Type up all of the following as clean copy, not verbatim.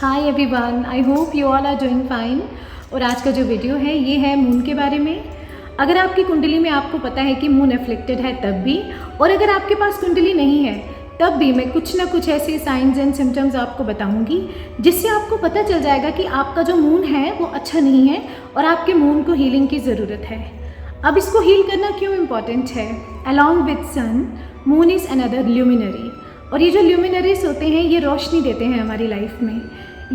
Hi everyone, I hope you all are doing fine. और आज का जो वीडियो है ये है मून के बारे में। अगर आपकी कुंडली में आपको पता है कि मून एफ्लिक्टेड है तब भी, और अगर आपके पास कुंडली नहीं है तब भी मैं कुछ ना कुछ ऐसे साइंस एंड सिम्टम्स आपको बताऊंगी जिससे आपको पता चल जाएगा कि आपका जो मून है वो अच्छा नहीं है और आपके मून को हीलिंग की ज़रूरत है। अब इसको हील करना क्यों इम्पॉर्टेंट है? Along with sun, moon is another luminary. और ये जो ल्यूमिनरीज होते हैं ये रोशनी देते हैं हमारी लाइफ में।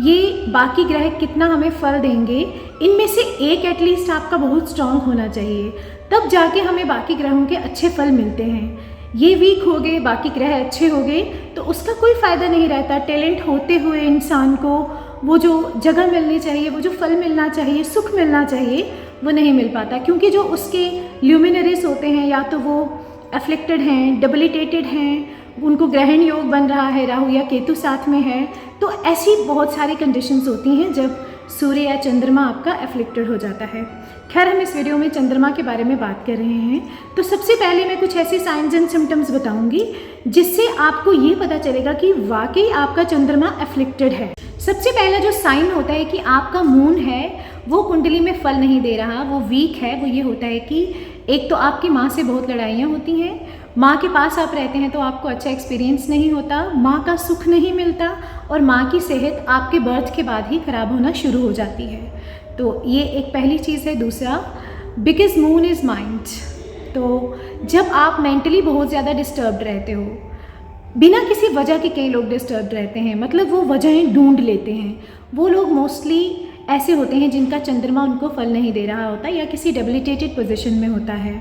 ये बाकी ग्रह कितना हमें फल देंगे, इनमें से एक एटलीस्ट आपका बहुत स्ट्रांग होना चाहिए, तब जाके हमें बाकी ग्रहों के अच्छे फल मिलते हैं। ये वीक हो गए, बाकी ग्रह अच्छे हो गए तो उसका कोई फ़ायदा नहीं रहता। टैलेंट होते हुए इंसान को वो जो जगह मिलनी चाहिए, वो जो फल मिलना चाहिए, सुख मिलना चाहिए, वो नहीं मिल पाता, क्योंकि जो उसके ल्यूमिनरीज होते हैं या तो वो एफ्लिक्टेड हैं, डेबिलिटेटेड हैं, उनको ग्रहण योग बन रहा है, राहु या केतु साथ में है। तो ऐसी बहुत सारी कंडीशंस होती हैं जब सूर्य या चंद्रमा आपका एफ्लिक्टेड हो जाता है। खैर, हम इस वीडियो में चंद्रमा के बारे में बात कर रहे हैं। तो सबसे पहले मैं कुछ ऐसे साइंस एंड सिम्टम्स बताऊंगी जिससे आपको ये पता चलेगा कि वाकई आपका चंद्रमा एफ्लिक्टेड है। सबसे पहला जो साइन होता है कि आपका मून है वो कुंडली में फल नहीं दे रहा, वो वीक है, वो ये होता है कि एक तो आपकी माँ से बहुत लड़ाइयाँ होती हैं, माँ के पास आप रहते हैं तो आपको अच्छा एक्सपीरियंस नहीं होता, माँ का सुख नहीं मिलता और माँ की सेहत आपके बर्थ के बाद ही ख़राब होना शुरू हो जाती है। तो ये एक पहली चीज़ है। दूसरा, बिकॉज मून इज़ माइंड। तो जब आप मेंटली बहुत ज़्यादा डिस्टर्ब्ड रहते हो, बिना किसी वजह के कई लोग डिस्टर्ब्ड रहते हैं, मतलब वो वजहें ढूंढ लेते हैं। वो लोग मोस्टली ऐसे होते हैं जिनका चंद्रमा उनको फल नहीं दे रहा होता या किसी डेबिलिटेटेड पोजीशन में होता है।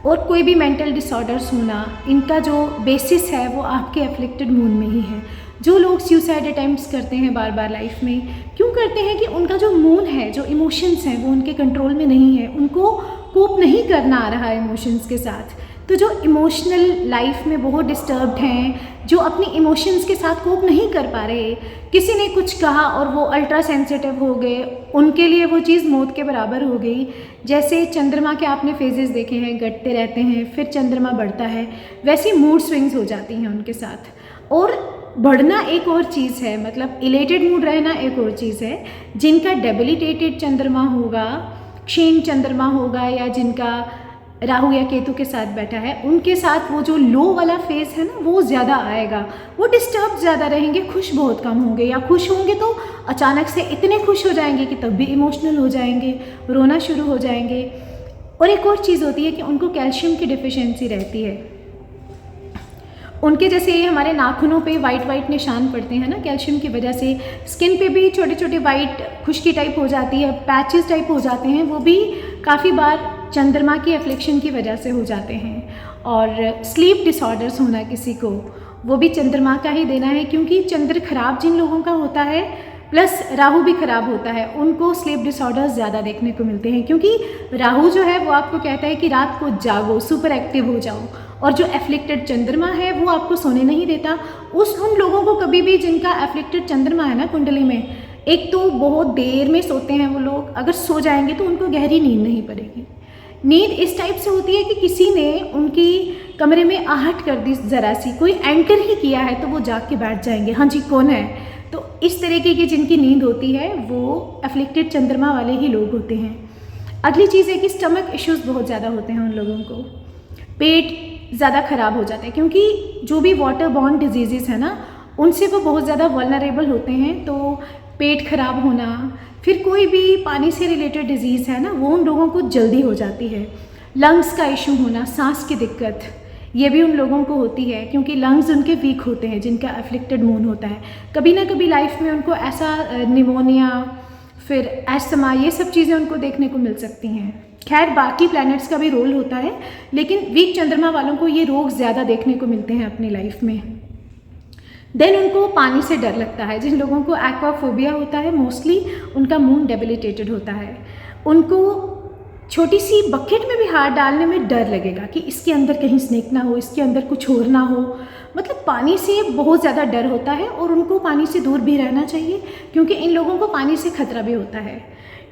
और कोई भी मेंटल डिसऑर्डर्स होना, इनका जो बेसिस है वो आपके एफ्लिक्टेड मून में ही है। जो लोग सुसाइड अटेम्प्ट्स करते हैं बार बार लाइफ में, क्यों करते हैं? कि उनका जो मून है, जो इमोशंस हैं वो उनके कंट्रोल में नहीं है, उनको कोप नहीं करना आ रहा है इमोशंस के साथ। तो जो इमोशनल लाइफ में बहुत डिस्टर्ब्ड हैं, जो अपनी इमोशंस के साथ कोप नहीं कर पा रहे, किसी ने कुछ कहा और वो अल्ट्रा सेंसिटिव हो गए, उनके लिए वो चीज़ मौत के बराबर हो गई। जैसे चंद्रमा के आपने फेजेस देखे हैं, घटते रहते हैं, फिर चंद्रमा बढ़ता है, वैसी मूड स्विंग्स हो जाती हैं उनके साथ। और बढ़ना एक और चीज़ है, मतलब इलेटेड मूड रहना एक और चीज़ है। जिनका डेबिलिटेटेड चंद्रमा होगा, क्षीण चंद्रमा होगा, या जिनका राहु या केतु के साथ बैठा है, उनके साथ वो जो लो वाला फेज है ना वो ज़्यादा आएगा। वो डिस्टर्ब ज़्यादा रहेंगे, खुश बहुत कम होंगे, या खुश होंगे तो अचानक से इतने खुश हो जाएंगे कि तब भी इमोशनल हो जाएंगे, रोना शुरू हो जाएंगे। और एक और चीज़ होती है कि उनको कैल्शियम की डिफिशिएंसी रहती है। उनके जैसे हमारे नाखूनों पे वाइट वाइट निशान पड़ते हैं ना कैल्शियम की वजह से, स्किन पे भी छोटे छोटे वाइट खुश्की टाइप हो जाती है, पैचेस टाइप हो जाते हैं, वो भी काफ़ी बार चंद्रमा की एफ्लिक्शन की वजह से हो जाते हैं। और स्लीप डिसऑर्डर्स होना किसी को, वो भी चंद्रमा का ही देना है, क्योंकि चंद्र खराब जिन लोगों का होता है प्लस राहु भी खराब होता है, उनको स्लीप डिसऑर्डर्स ज़्यादा देखने को मिलते हैं। क्योंकि राहु जो है वो आपको कहता है कि रात को जागो, सुपर एक्टिव हो जाओ, और जो एफ्लिक्टेड चंद्रमा है वो आपको सोने नहीं देता। उन लोगों को कभी भी, जिनका एफ्लिक्टेड चंद्रमा है ना कुंडली में, एक तो बहुत देर में सोते हैं वो लोग, अगर सो जाएंगे तो उनको गहरी नींद नहीं पड़ेगी। नींद इस टाइप से होती है कि किसी ने उनकी कमरे में आहट कर दी, ज़रा सी कोई एंटर ही किया है तो वो जाग के बैठ जाएंगे, हाँ जी कौन है। तो इस तरीके की जिनकी नींद होती है वो एफ्लिक्टेड चंद्रमा वाले ही लोग होते हैं। अगली चीज़ है कि स्टमक इश्यूज़ बहुत ज़्यादा होते हैं उन लोगों को, पेट ज़्यादा ख़राब हो जाता है, क्योंकि जो भी वाटर बॉर्न डिजीज़ है ना उनसे वो बहुत ज़्यादा वल्नरेबल होते हैं। तो पेट खराब होना, फिर कोई भी पानी से रिलेटेड डिजीज़ है ना वो उन लोगों को जल्दी हो जाती है। लंग्स का इशू होना, सांस की दिक्कत, ये भी उन लोगों को होती है, क्योंकि लंग्स उनके वीक होते हैं जिनका एफ्लिक्टेड मून होता है। कभी ना कभी लाइफ में उनको ऐसा निमोनिया, फिर एस्थमा, ये सब चीज़ें उनको देखने को मिल सकती हैं। खैर, बाकी प्लैनेट्स का भी रोल होता है, लेकिन वीक चंद्रमा वालों को ये रोग ज़्यादा देखने को मिलते हैं अपनी लाइफ में। देन उनको पानी से डर लगता है। जिन लोगों को एक्वाफोबिया होता है, मोस्टली उनका मून डेबिलिटेटेड होता है। उनको छोटी सी बकेट में भी हाथ डालने में डर लगेगा कि इसके अंदर कहीं स्नेक ना हो, इसके अंदर कुछ और ना हो, मतलब पानी से बहुत ज़्यादा डर होता है। और उनको पानी से दूर भी रहना चाहिए, क्योंकि इन लोगों को पानी से खतरा भी होता है।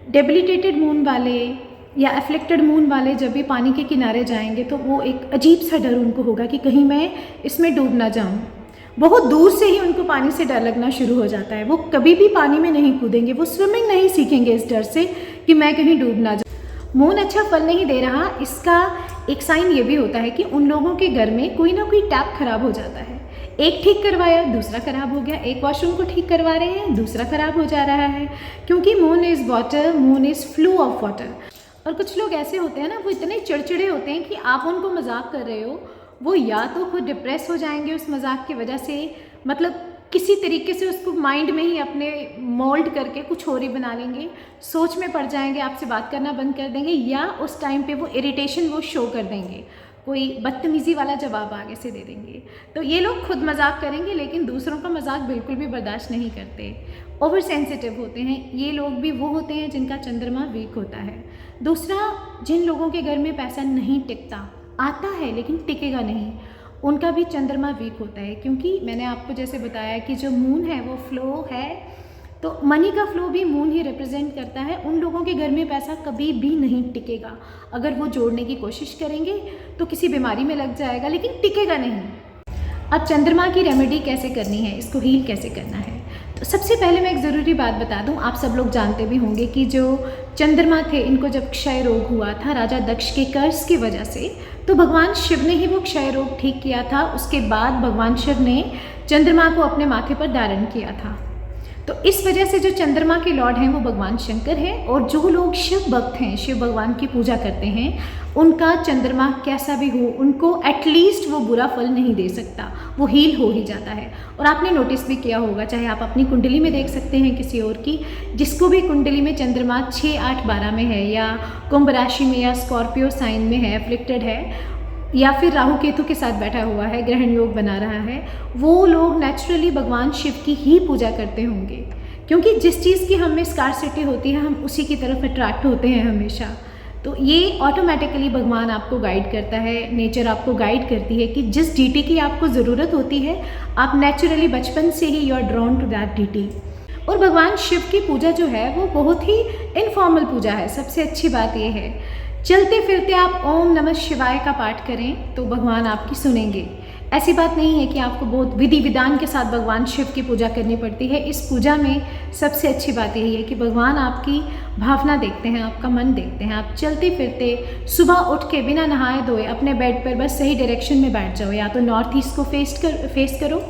डेबिलिटेटेड मून वाले या एफ्लिक्टेड मून वाले जब भी पानी के किनारे जाएंगे तो वो एक अजीब सा डर उनको होगा कि कहीं मैं इसमें डूब ना जाऊं। बहुत दूर से ही उनको पानी से डर लगना शुरू हो जाता है। वो कभी भी पानी में नहीं कूदेंगे, वो स्विमिंग नहीं सीखेंगे इस डर से कि मैं कहीं डूब ना जाऊँ। मून अच्छा फल नहीं दे रहा, इसका एक साइन ये भी होता है कि उन लोगों के घर में कोई ना कोई टैप खराब हो जाता है। एक ठीक करवाया, दूसरा खराब हो गया, एक वॉशरूम को ठीक करवा रहे हैं, दूसरा खराब हो जा रहा है, क्योंकि moon is water, moon is flow of water. और कुछ लोग ऐसे होते हैं ना, वो इतने चिड़चिड़े होते हैं कि आप उनको मजाक कर रहे हो, वो या तो खुद डिप्रेस हो जाएंगे उस मजाक की वजह से, मतलब किसी तरीके से उसको माइंड में ही अपने मोल्ड करके कुछ और ही बना लेंगे, सोच में पड़ जाएंगे, आपसे बात करना बंद कर देंगे, या उस टाइम पे वो इरिटेशन वो शो कर देंगे, कोई बदतमीज़ी वाला जवाब आगे से दे देंगे। तो ये लोग खुद मजाक करेंगे लेकिन दूसरों का मजाक बिल्कुल भी बर्दाश्त नहीं करते, ओवर सेंसिटिव होते हैं। ये लोग भी वो होते हैं जिनका चंद्रमा वीक होता है। दूसरा, जिन लोगों के घर में पैसा नहीं टिकता, आता है लेकिन टिकेगा नहीं, उनका भी चंद्रमा वीक होता है, क्योंकि मैंने आपको जैसे बताया कि जो मून है वो फ्लो है, तो मनी का फ्लो भी मून ही रिप्रेजेंट करता है। उन लोगों के घर में पैसा कभी भी नहीं टिकेगा। अगर वो जोड़ने की कोशिश करेंगे तो किसी बीमारी में लग जाएगा, लेकिन टिकेगा नहीं। अब चंद्रमा की रेमेडी कैसे करनी है, इसको हील कैसे करना है, तो सबसे पहले मैं एक ज़रूरी बात बता दूं। आप सब लोग जानते भी होंगे कि जो चंद्रमा थे, इनको जब क्षय रोग हुआ था राजा दक्ष के कर्ज की वजह से, तो भगवान शिव ने ही वो क्षय रोग ठीक किया था। उसके बाद भगवान शिव ने चंद्रमा को अपने माथे पर धारण किया था। तो इस वजह से जो चंद्रमा के लॉर्ड हैं वो भगवान शंकर हैं, और जो लोग शिव भक्त हैं, शिव भगवान की पूजा करते हैं, उनका चंद्रमा कैसा भी हो, उनको एटलीस्ट वो बुरा फल नहीं दे सकता, वो हील हो ही जाता है। और आपने नोटिस भी किया होगा, चाहे आप अपनी कुंडली में देख सकते हैं किसी और की, जिसको भी कुंडली में चंद्रमा 6, 8, 12 में है, या कुंभ राशि में या स्कॉर्पियो साइन में है, एफ्लिक्टेड है, या फिर राहु केतु के साथ बैठा हुआ है, ग्रहण योग बना रहा है, वो लोग नेचुरली भगवान शिव की ही पूजा करते होंगे, क्योंकि जिस चीज़ की हमें स्कार्सिटी होती है हम उसी की तरफ अट्रैक्ट होते हैं हमेशा। तो ये ऑटोमेटिकली भगवान आपको गाइड करता है, नेचर आपको गाइड करती है कि जिस डीटी की आपको ज़रूरत होती है, आप नेचुरली बचपन से ही you are drawn to that deity. और भगवान शिव की पूजा जो है वो बहुत ही इनफॉर्मल पूजा है। सबसे अच्छी बात ये है, चलते फिरते आप ओम नमः शिवाय का पाठ करें तो भगवान आपकी सुनेंगे। ऐसी बात नहीं है कि आपको बहुत विधि विधान के साथ भगवान शिव की पूजा करनी पड़ती है। इस पूजा में सबसे अच्छी बात यही है कि भगवान आपकी भावना देखते हैं, आपका मन देखते हैं। आप चलते फिरते सुबह उठ के बिना नहाए धोए अपने बेड पर बस सही डायरेक्शन में बैठ जाओ, या तो नॉर्थ ईस्ट को फेस करो,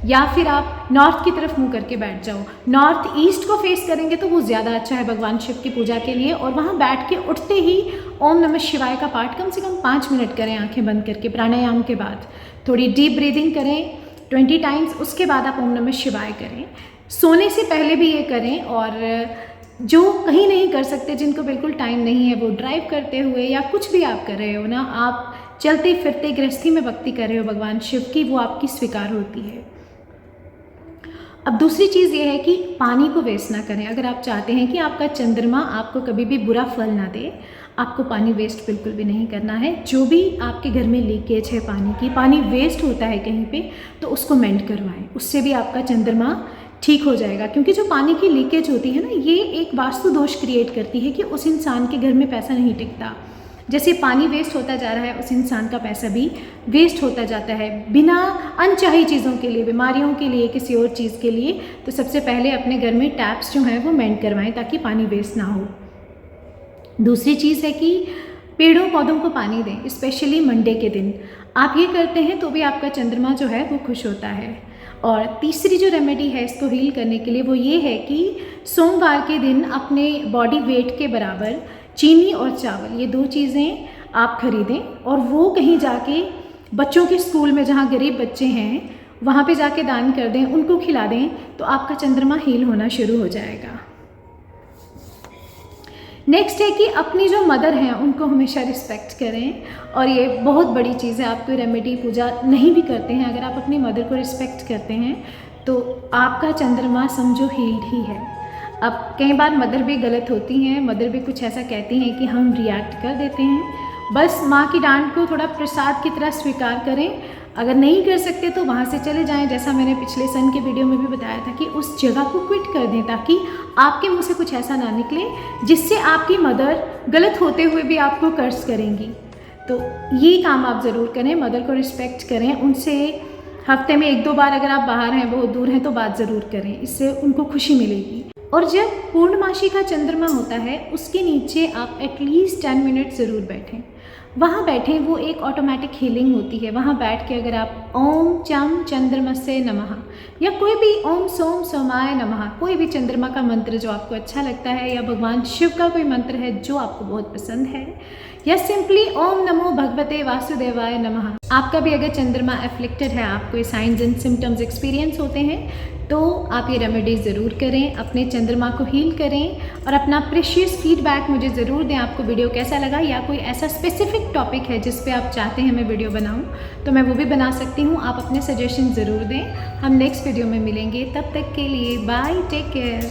या फिर आप नॉर्थ की तरफ मुंह करके बैठ जाओ। नॉर्थ ईस्ट को फेस करेंगे तो वो ज़्यादा अच्छा है भगवान शिव की पूजा के लिए। और वहाँ बैठ के उठते ही ओम नमः शिवाय का पाठ कम से कम 5 मिनट करें आंखें बंद करके। प्राणायाम के बाद थोड़ी डीप ब्रीदिंग करें 20 टाइम्स, उसके बाद आप ओम नमः शिवाय करें। सोने से पहले भी ये करें। और जो कहीं नहीं कर सकते, जिनको बिल्कुल टाइम नहीं है, वो ड्राइव करते हुए या कुछ भी आप कर रहे हो ना, आप चलते फिरते गृहस्थी में भक्ति कर रहे हो भगवान शिव की, वो आपकी स्वीकार होती है। अब दूसरी चीज़ ये है कि पानी को वेस्ट ना करें। अगर आप चाहते हैं कि आपका चंद्रमा आपको कभी भी बुरा फल ना दे, आपको पानी वेस्ट बिल्कुल भी नहीं करना है। जो भी आपके घर में लीकेज है पानी की, पानी वेस्ट होता है कहीं पे, तो उसको मेंट करवाएं, उससे भी आपका चंद्रमा ठीक हो जाएगा। क्योंकि जो पानी की लीकेज होती है ना, ये एक वास्तु दोष क्रिएट करती है कि उस इंसान के घर में पैसा नहीं टिकता। जैसे पानी वेस्ट होता जा रहा है, उस इंसान का पैसा भी वेस्ट होता जाता है, बिना अनचाही चीज़ों के लिए, बीमारियों के लिए, किसी और चीज़ के लिए। तो सबसे पहले अपने घर में टैप्स जो हैं वो मेंट करवाएं ताकि पानी वेस्ट ना हो। दूसरी चीज़ है कि पेड़ों पौधों को पानी दें, स्पेशली मंडे के दिन। आप ये करते हैं तो भी आपका चंद्रमा जो है वो खुश होता है। और तीसरी जो रेमेडी है इसको हील करने के लिए, वो ये है कि सोमवार के दिन अपने बॉडी वेट के बराबर चीनी और चावल, ये 2 चीज़ें आप खरीदें और वो कहीं जाके बच्चों के स्कूल में, जहाँ गरीब बच्चे हैं, वहाँ पे जाके दान कर दें, उनको खिला दें, तो आपका चंद्रमा हील होना शुरू हो जाएगा। नेक्स्ट है कि अपनी जो मदर हैं उनको हमेशा रिस्पेक्ट करें। और ये बहुत बड़ी चीज़ है, आप कोई रेमेडी पूजा नहीं भी करते हैं, अगर आप अपनी मदर को रिस्पेक्ट करते हैं तो आपका चंद्रमा समझो हील्ड ही है। अब कई बार मदर भी गलत होती हैं, मदर भी कुछ ऐसा कहती हैं कि हम रिएक्ट कर देते हैं। बस माँ की डांट को थोड़ा प्रसाद की तरह स्वीकार करें। अगर नहीं कर सकते तो वहाँ से चले जाएं, जैसा मैंने पिछले सन के वीडियो में भी बताया था कि उस जगह को क्विट कर दें, ताकि आपके मुंह से कुछ ऐसा ना निकले जिससे आपकी मदर गलत होते हुए भी आपको कर्ज करेंगी। तो ये काम आप ज़रूर करें, मदर को रिस्पेक्ट करें, उनसे हफ्ते में 1-2 बार अगर आप बाहर हैं, बहुत दूर हैं, तो बात ज़रूर करें, इससे उनको खुशी मिलेगी। और जब पूर्णमासी का चंद्रमा होता है उसके नीचे आप एटलीस्ट 10 मिनट ज़रूर बैठें। वहाँ बैठें, वो एक ऑटोमेटिक हीलिंग होती है। वहाँ बैठ के अगर आप ओम चम चंद्रमसे नमः या कोई भी ओम सोम सोमाय नमः, कोई भी चंद्रमा का मंत्र जो आपको अच्छा लगता है, या भगवान शिव का कोई मंत्र है जो आपको बहुत पसंद है, या सिंपली ओम नमो भगवते वासुदेवाय नमः। आपका भी अगर चंद्रमा एफ्लिक्टेड है, आपको ये साइंस एंड सिम्टम्स एक्सपीरियंस होते हैं, तो आप ये रेमेडी ज़रूर करें, अपने चंद्रमा को हील करें और अपना प्रेशियस फीडबैक मुझे ज़रूर दें। आपको वीडियो कैसा लगा, या कोई ऐसा स्पेसिफिक टॉपिक है जिस पे आप चाहते हैं मैं वीडियो बनाऊं, तो मैं वो भी बना सकती हूँ। आप अपने सजेशन ज़रूर दें। हम नेक्स्ट वीडियो में मिलेंगे, तब तक के लिए बाय, टेक केयर।